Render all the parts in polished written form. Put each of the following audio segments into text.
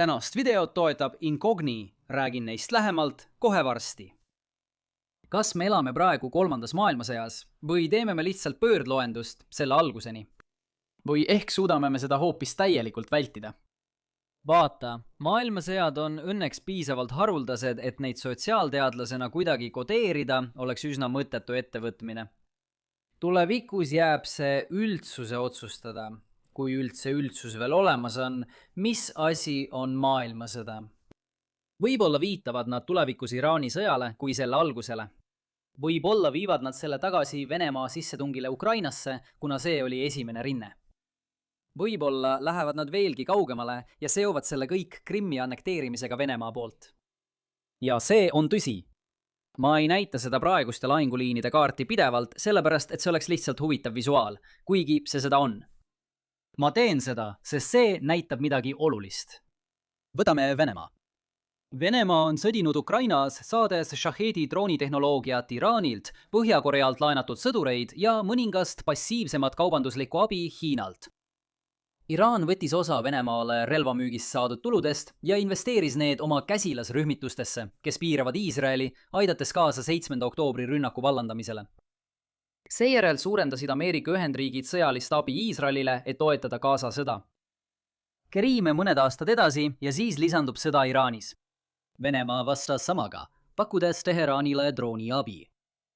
Tänast videot toetab Incogni, räägin neist lähemalt kohe varsti. Kas me elame praegu kolmandas maailmasõjas või teeme me lihtsalt pöördloendust selle alguseni? Või ehk suudame me seda hoopis täielikult vältida? Vaata, maailmasõjad on õnneks piisavalt haruldased, et neid sotsiaalteadlasena kuidagi kodeerida oleks üsna mõttetu ettevõtmine. Tulevikus jääb see üldsuse otsustada, kui üldse üldsus veel olemas on, mis asi on maailmasõda. Võib-olla viitavad nad tulevikus Iraani sõjale kui selle algusele. Võib-olla viivad nad selle tagasi Venemaa sissetungile Ukrainasse, kuna see oli esimene rinne. Võib-olla lähevad nad veelgi kaugemale ja seovad selle kõik Krimmi annekteerimisega Venemaa poolt. Ja see on tõsi. Ma ei näita seda praeguste lahinguliinide kaarti pidevalt, sellepärast et see oleks lihtsalt huvitav visuaal, kuigi see seda on. Ma teen seda, sest see näitab midagi olulist. Võtame Venemaa. Venemaa on sõdinud Ukrainas, saades Shahedi droonitehnoloogiat Iraanilt, Põhja-Korealt laenatud sõdureid ja mõningast passiivsemat kaubanduslikku abi Hiinalt. Iraan võttis osa Venemaale relvamüügist saadud tuludest ja investeeris need oma käsilasrühmitustesse, kes piiravad Iisraeli, aidates kaasa 7. oktoobri rünnaku vallandamisele. Seejärel suurendasid Ameerika Ühendriigid sõjalist abi Iisraelile, et toetada Gaza sõda. Kerime mõned aastad edasi ja siis lisandub sõda Iraanis. Venemaa vastas samaga, pakkudes Teheraanile drooni abi.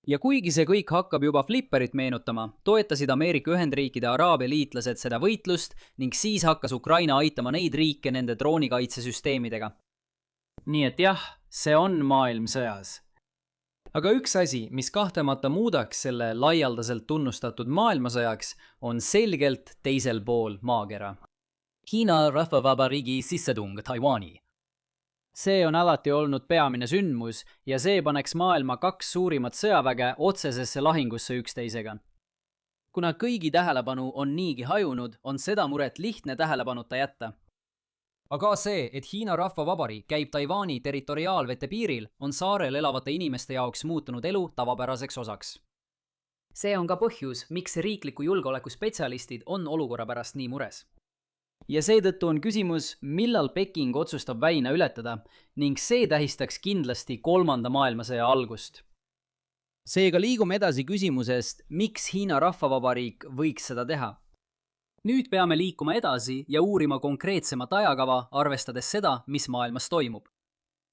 Ja kuigi see kõik hakkab juba flipperit meenutama, toetasid Ameerika Ühendriikide Araabia liitlased seda võitlust ning siis hakkas Ukraina aitama neid riike nende droonikaitsesüsteemidega. Nii et jah, see on maailm sõjas. Aga üks asi, mis kahtlemata muudaks selle laialdaselt tunnustatud maailmasõjaks, on selgelt teisel pool maakera. Hiina Rahvavabariigi sissetung Taiwani. See on alati olnud peamine sündmus ja see paneks maailma 2 suurimat sõjaväge otsesesse lahingusse üksteisega. Kuna kõigi tähelepanu on niigi hajunud, on seda muret lihtne tähelepanuta jätta. Aga see, et Hiina Rahvavabariik käib Taiwani territoriaalvete piiril, on saarel elavate inimeste jaoks muutunud elu tavapäraseks osaks. See on ka põhjus, miks riikliku julgeoleku spetsialistid on olukorra pärast nii mures. Ja seetõttu on küsimus, millal Peking otsustab väina ületada ning see tähistaks kindlasti 3. maailmasõja algust. Seega liigume edasi küsimusest, miks Hiina Rahvavabariik võiks seda teha. Nüüd peame liikuma edasi ja uurima konkreetsemat ajakava, arvestades seda, mis maailmas toimub.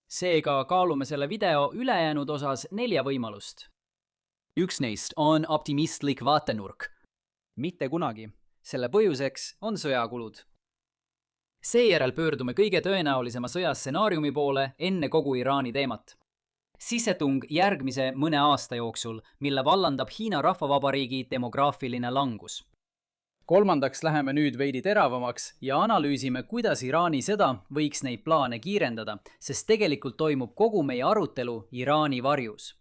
Seega kaalume selle video ülejäänud osas 4 võimalust. Üks neist on optimistlik vaatenurk. Mitte kunagi. Selle põhjuseks on sõjakulud. Seejärel pöördume kõige tõenäolisema sõjastsenaariumi poole enne kogu Iraani teemat. Sissetung järgmise mõne aasta jooksul, mille vallandab Hiina Rahvavabariigi demograafiline langus. Kolmandaks läheme nüüd veidi teravamaks ja analüüsime, kuidas Iraani sõda võiks neid plaane kiirendada, sest tegelikult toimub kogu meie arutelu Iraani varjus.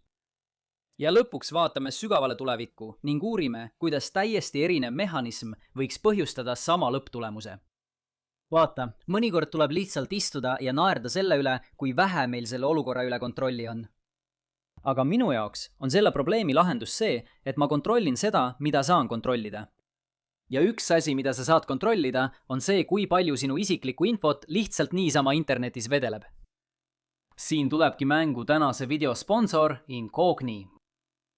Ja lõpuks vaatame sügavale tulevikku ning uurime, kuidas täiesti erinev mehhanism võiks põhjustada sama lõpptulemuse. Vaata, mõnikord tuleb lihtsalt istuda ja naerda selle üle, kui vähe meil selle olukorra üle kontrolli on. Aga minu jaoks on selle probleemi lahendus see, et ma kontrollin seda, mida saan kontrollida. Ja üks asi, mida sa saad kontrollida, on see, kui palju sinu isiklikku infot lihtsalt niisama internetis vedeleb. Siin tulebki mängu tänase video sponsor Incogni.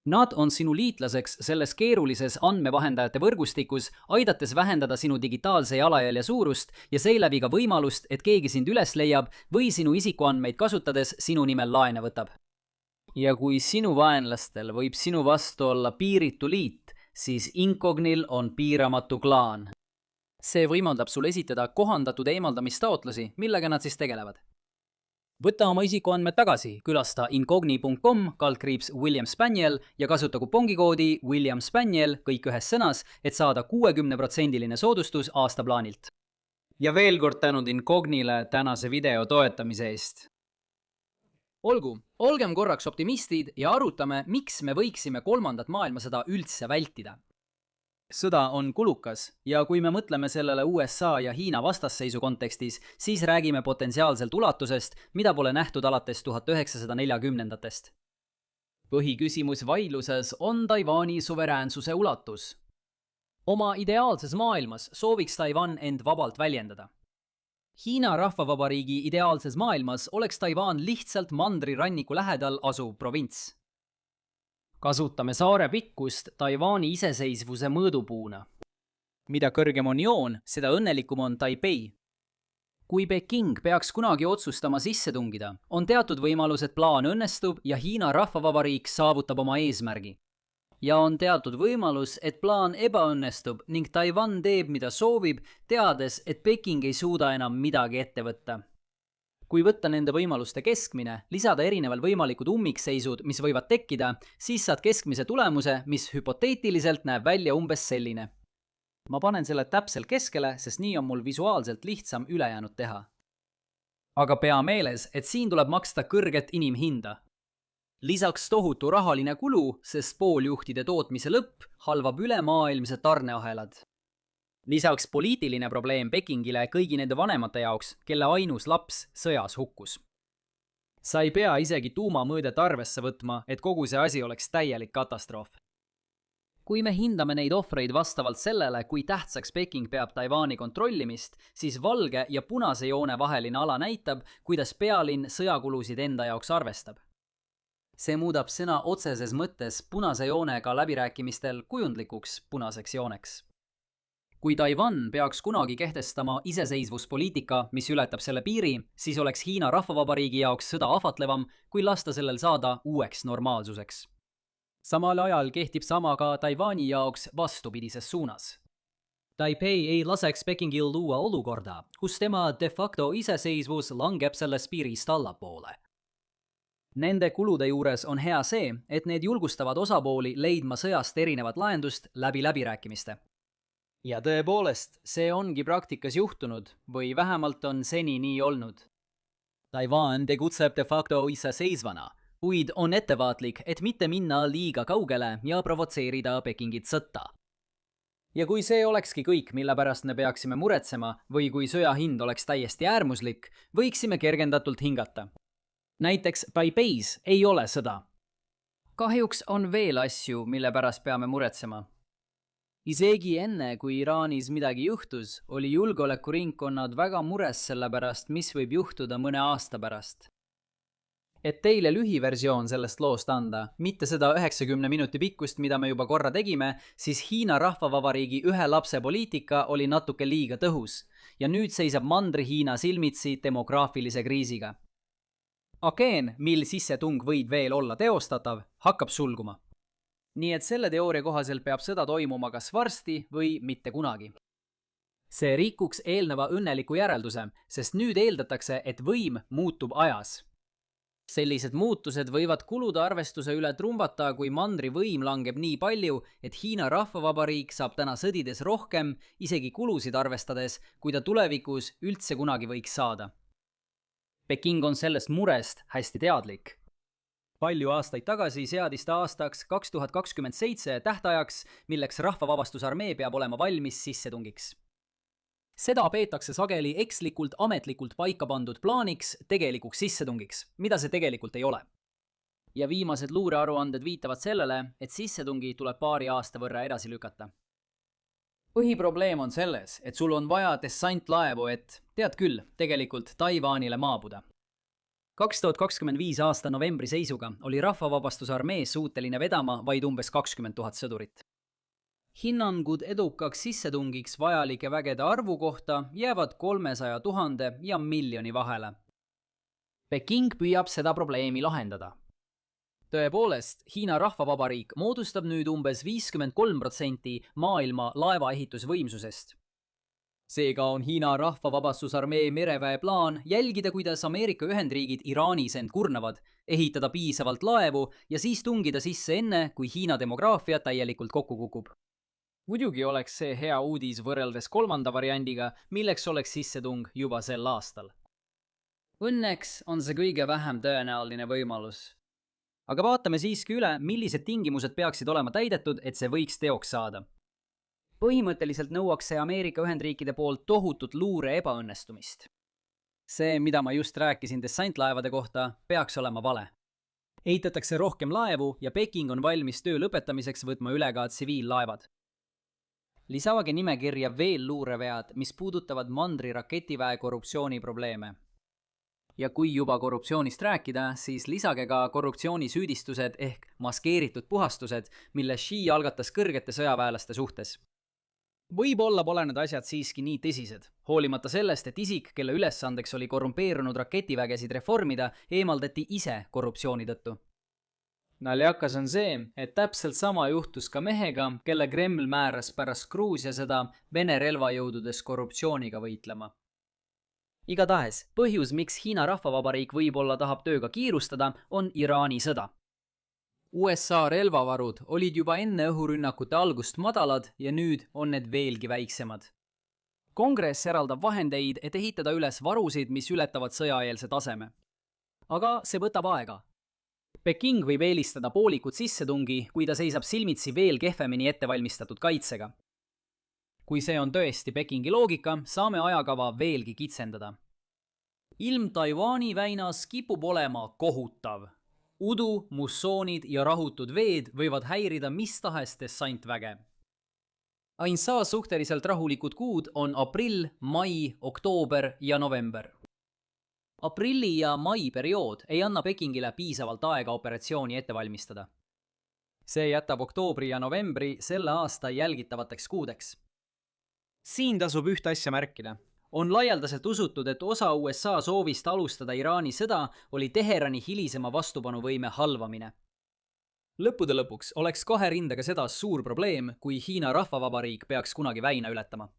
Nad on sinu liitlaseks selles keerulises andmevahendajate võrgustikus, aidates vähendada sinu digitaalse jalajälje suurust ja seeläbi ka võimalust, et keegi sind üles leiab või sinu isikuandmeid kasutades sinu nimel laene võtab. Ja kui sinu vaenlastel võib sinu vastu olla piiritu liit, siis Incognil on piiramatu klaan. See võimaldab sul esitada kohandatud eemaldamistaotlusi, millega nad siis tegelevad. Võta oma isikuandmed tagasi, külasta incogni.com/William Spaniel ja kasuta kupongikoodi William Spaniel kõik ühes sõnas, et saada 60% soodustus aastaplaanilt. Ja veel kord tänud Incognile tänase video toetamise eest. Olgu, olgem korraks optimistid ja arutame, miks me võiksime 3. maailmasõda üldse vältida. Sõda on kulukas ja kui me mõtleme sellele USA ja Hiina vastasseisu kontekstis, siis räägime potentsiaalselt ulatusest, mida pole nähtud alates 1940-ndatest. Põhiküsimus vaidluses on Taiwani suveräänsuse ulatus. Oma ideaalses maailmas sooviks Taiwan end vabalt väljendada. Hiina rahvavabariigi ideaalses maailmas oleks Taiwan lihtsalt mandriranniku lähedal asuv provints. Kasutame saare pikkust Taiwani iseseisvuse mõõdupuuna. Mida kõrgem on joon, seda õnnelikum on Taipei. Kui Peking peaks kunagi otsustama sisse tungida, on teatud võimalus, et plaan õnnestub ja Hiina rahvavabariik saavutab oma eesmärgi. Ja on teatud võimalus, et plaan ebaõnnestub ning Taiwan teeb, mida soovib, teades, et Peking ei suuda enam midagi ette võtta. Kui võtta nende võimaluste keskmine, lisada erineval võimalikud ummikseisud, mis võivad tekkida, siis saad keskmise tulemuse, mis hüpoteetiliselt näeb välja umbes selline. Ma panen selle täpselt keskele, sest nii on mul visuaalselt lihtsam ülejäänud teha. Aga pea meeles, et siin tuleb maksta kõrget inimhinda. Lisaks tohutu rahaline kulu, sest pooljuhtide tootmise lõpp halvab ülemaailmse tarneahelad. Lisaks poliitiline probleem Pekingile kõigi nende vanemate jaoks, kelle ainus laps sõjas hukkus. Sa ei pea isegi tuumamõõdet arvesse võtma, et kogu see asi oleks täielik katastroof. Kui me hindame neid ohvreid vastavalt sellele, kui tähtsaks Peking peab Taiwani kontrollimist, siis valge ja punase joone vaheline ala näitab, kuidas pealinn sõjakulusid enda jaoks arvestab. See muudab sõna otseses mõttes punase joonega läbirääkimistel kujundlikuks punaseks jooneks. Kui Taiwan peaks kunagi kehtestama iseseisvuspoliitika, mis ületab selle piiri, siis oleks Hiina rahvavabariigi jaoks sõda ahvatlevam, kui lasta sellel saada uueks normaalsuseks. Samal ajal kehtib sama ka Taiwani jaoks vastupidises suunas. Taipei ei laseks Pekingil luua olukorda, kus tema de facto iseseisvus langeb sellest piirist allapoole. Nende kulude juures on hea see, et need julgustavad osapooli leidma sõjast erinevat lahendust läbi läbirääkimiste. Ja tõepoolest, see ongi praktikas juhtunud või vähemalt on seni nii olnud. Taiwan tegutseb de facto iseseisvana, kuid on ettevaatlik, et mitte minna liiga kaugele ja provotseerida Pekingit sõtta. Ja kui see olekski kõik, mille pärast me peaksime muretsema või kui sõja hind oleks täiesti äärmuslik, võiksime kergendatult hingata. Näiteks Taipeis ei ole sõda. Kahjuks on veel asju, mille pärast peame muretsema. Isegi enne, kui Iraanis midagi juhtus, oli julgeolekuringkonnad väga mures selle pärast, mis võib juhtuda mõne aasta pärast. Et teile lühiversioon sellest loost anda, mitte seda 90 minuti pikkust, mida me juba korra tegime, siis Hiina rahvavabariigi ühe lapse poliitika oli natuke liiga tõhus ja nüüd seisab Mandri-Hiina silmitsi demograafilise kriisiga. Akeen, mil sissetung võib veel olla teostatav, hakkab sulguma. Nii et selle teooria kohaselt peab sõda toimuma kas varsti või mitte kunagi. See rikuks eelneva õnneliku järelduse, sest nüüd eeldatakse, et võim muutub ajas. Sellised muutused võivad kulude arvestuse üle trumbata, kui mandri võim langeb nii palju, et Hiina rahvavabariik saab täna sõdides rohkem, isegi kulusid arvestades, kui ta tulevikus üldse kunagi võiks saada. Peking on sellest murest hästi teadlik. Palju aastaid tagasi seadis ta aastaks 2027 tähtajaks, milleks rahvavabastusarmee peab olema valmis sissetungiks. Seda peetakse sageli ekslikult ametlikult paika pandud plaaniks tegelikuks sissetungiks, mida see tegelikult ei ole. Ja viimased luurearuanded viitavad sellele, et sissetungi tuleb paari aasta võrra edasi lükata. Põhiprobleem on selles, et sul on vaja dessantlaevu, et, tead küll, tegelikult Taiwanile maabuda. 2025 aasta novembri seisuga oli rahvavabastusarmee suuteline vedama vaid umbes 20 000 sõdurit. Hinnangud edukaks sissetungiks vajalike vägede arvu kohta jäävad 300 000 ja miljoni vahele. Peking püüab seda probleemi lahendada. Tõepoolest, Hiina rahvavabariik moodustab nüüd umbes 53% maailma laevaehitusvõimsusest. Seega on Hiina rahvavabastusarmee mereväe plaan jälgida, kuidas Ameerika Ühendriigid Iraanis end kurnavad, ehitada piisavalt laevu ja siis tungida sisse enne, kui Hiina demograafia täielikult kokku kukub. Muidugi oleks see hea uudis võrreldes kolmanda variandiga, milleks oleks sissetung juba sel aastal. Õnneks on see kõige vähem tõenäoline võimalus. Aga vaatame siiski üle, millised tingimused peaksid olema täidetud, et see võiks teoks saada. Põhimõtteliselt nõuaks see Ameerika Ühendriikide poolt tohutut luure ebaõnnestumist. See, mida ma just rääkisin dessantlaevade kohta, peaks olema vale. Ehitatakse rohkem laevu ja Peking on valmis töö lõpetamiseks võtma üle ka tsiviillaevad. Lisage nimekirja veel luurevead, mis puudutavad mandri raketiväe korruptsiooniprobleeme. Ja kui juba korruptsioonist rääkida, siis lisage ka korruptsioonisüüdistused ehk maskeeritud puhastused, mille Xi algatas kõrgete sõjaväelaste suhtes. Võib-olla pole need asjad siiski nii tõsised. Hoolimata sellest, et isik, kelle ülesandeks oli korrumpeerunud raketivägesid reformida, eemaldati ise korruptsiooni tõttu. Naljakas on see, et täpselt sama juhtus ka mehega, kelle Kreml määras pärast Gruusia sõda Vene relvajõududes korruptsiooniga võitlema. Igatahes, põhjus, miks Hiina Rahvavabariik võib-olla tahab tööga kiirustada, on Iraani sõda. USA relvavarud olid juba enne õhurünnakute algust madalad ja nüüd on need veelgi väiksemad. Kongress eraldab vahendeid, et ehitada üles varusid, mis ületavad sõjaeelse taseme. Aga see võtab aega. Peking võib eelistada poolikut sissetungi, kui ta seisab silmitsi veel kehvemini ettevalmistatud kaitsega. Kui see on tõesti Pekingi loogika, saame ajakava veelgi kitsendada. Ilm Taiwani väinas kipub olema kohutav. Udu, mussoonid ja rahutud veed võivad häirida mis tahes dessantväge. Ainsa suhteliselt rahulikud kuud on aprill, mai, oktoober ja november. Aprilli ja mai periood ei anna Pekingile piisavalt aega operatsiooni ette valmistada. See jätab oktoobri ja novembri selle aasta jälgitavateks kuudeks. Siin tasub ühte asja märkida. On laialdaselt usutud, et osa USA soovist alustada Iraani sõda oli Teherani hilisema vastupanuvõime halvamine. Lõppude lõpuks oleks kahe rindega sõda suur probleem, kui Hiina Rahvavabariik peaks kunagi väina ületama.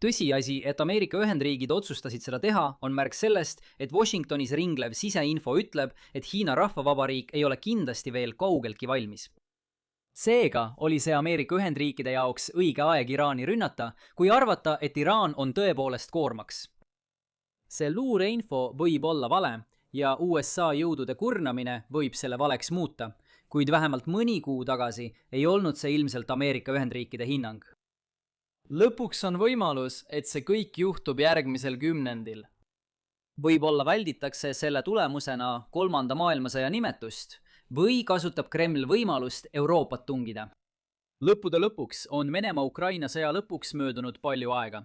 Tõsiasi, et Ameerika Ühendriigid otsustasid seda teha, on märk sellest, et Washingtonis ringlev siseinfo ütleb, et Hiina Rahvavabariik ei ole kindlasti veel kaugeltki valmis. Seega oli see Ameerika Ühendriikide jaoks õige aeg Iraani rünnata, kui arvata, et Iraan on tõepoolest koormaks. See luureinfo võib olla vale ja USA jõudude kurnamine võib selle valeks muuta, kuid vähemalt mõni kuu tagasi ei olnud see ilmselt Ameerika Ühendriikide hinnang. Lõpuks on võimalus, et see kõik juhtub järgmisel kümnendil. Võib-olla välditakse selle tulemusena kolmanda maailmasõja nimetust või kasutab Kreml võimalust Euroopat tungida. Lõppude lõpuks on Venemaa-Ukraina sõja lõpuks möödunud palju aega.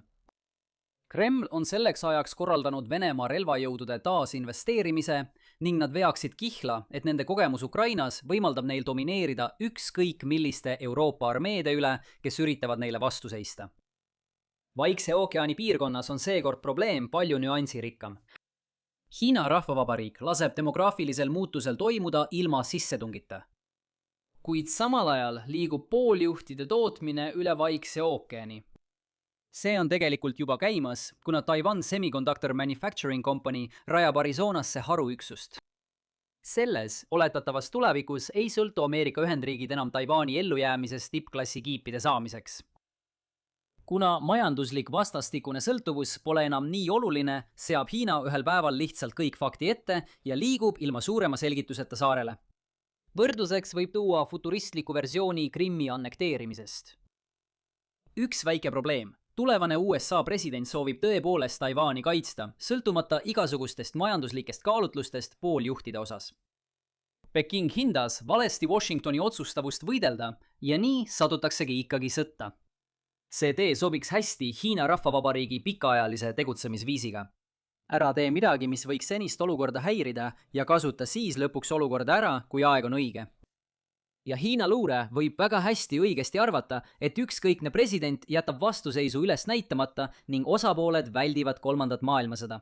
Kreml on selleks ajaks korraldanud Venemaa relvajõudude taasinvesteerimise ning nad veaksid kihla, et nende kogemus Ukrainas võimaldab neil domineerida ükskõik milliste Euroopa armeede üle, kes üritavad neile vastu seista. Vaikse ookeani piirkonnas on seekord probleem palju nüansirikkam. Hiina Rahvavabariik laseb demograafilisel muutusel toimuda ilma sissetungita. Kuid samal ajal liigub pooljuhtide tootmine üle Vaikse ookeani. See on tegelikult juba käimas, kuna Taiwan Semiconductor Manufacturing Company rajab Arizonasse haruüksust. Selles oletatavas tulevikus ei sõltu Ameerika Ühendriigid enam Taiwani ellujäämisest tippklassi kiipide saamiseks. Kuna majanduslik vastastikune sõltuvus pole enam nii oluline, seab Hiina ühel päeval lihtsalt kõik fakti ette ja liigub ilma suurema selgituseta saarele. Võrdluseks võib tuua futuristliku versiooni Krimmi annekteerimisest. Üks väike probleem. Tulevane USA president soovib tõepoolest Taiwani kaitsta, sõltumata igasugustest majanduslikest kaalutlustest pooljuhtide osas. Peking hindas valesti Washingtoni otsustavust võidelda ja nii satutaksegi ikkagi sõtta. See tee sobiks hästi Hiina Rahvavabariigi pikaajalise tegutsemisviisiga. Ära tee midagi, mis võiks senist olukorda häirida ja kasuta siis lõpuks olukorda ära, kui aeg on õige. Ja Hiina luure võib väga hästi õigesti arvata, et ükskõikne president jätab vastuseisu üles näitamata ning osapooled väldivad kolmandat maailmasõda.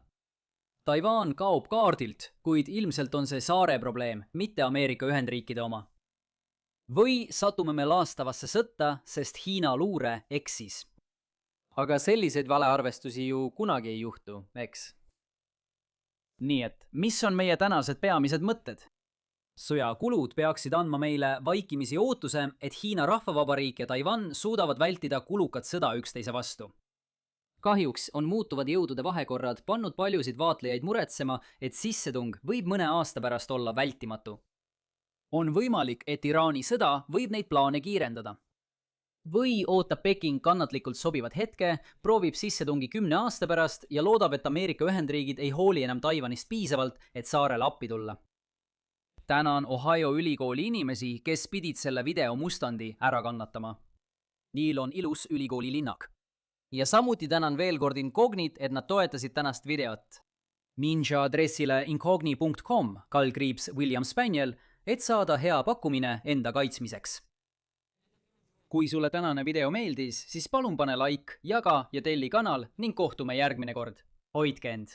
Taiwan kaob kaardilt, kuid ilmselt on see saare probleem, mitte Ameerika Ühendriikide oma. Või satume me laastavasse sõtta, sest Hiina luure eksis. Aga selliseid valearvestusi ju kunagi ei juhtu, eks? Nii et, mis on meie tänased peamised mõtted? Sõja kulud peaksid andma meile vaikimisi ootuse, et Hiina Rahvavabariik ja Taiwan suudavad vältida kulukat sõda üksteise vastu. Kahjuks on muutuvad jõudude vahekorrad pannud paljusid vaatlejaid muretsema, et sissetung võib mõne aasta pärast olla vältimatu. On võimalik, et Iraani sõda võib neid plaane kiirendada. Või ootab Peking kannatlikult sobivat hetke, proovib sissetungi 10 aasta pärast ja loodab, et Ameerika Ühendriigid ei hooli enam Taiwanist piisavalt, et saarele appi tulla. Tänan Ohio ülikooli inimesi, kes pidid selle video mustandi ära kannatama. Neil on ilus ülikooli linnak. Ja samuti tänan veel kord Incognit, et nad toetasid tänast videot. Minja aadressile incogni.com/William Spaniel, et saada hea pakkumine enda kaitsmiseks. Kui sulle tänane video meeldis, siis palun pane like, jaga ja telli kanal ning kohtume järgmine kord. Hoidke end!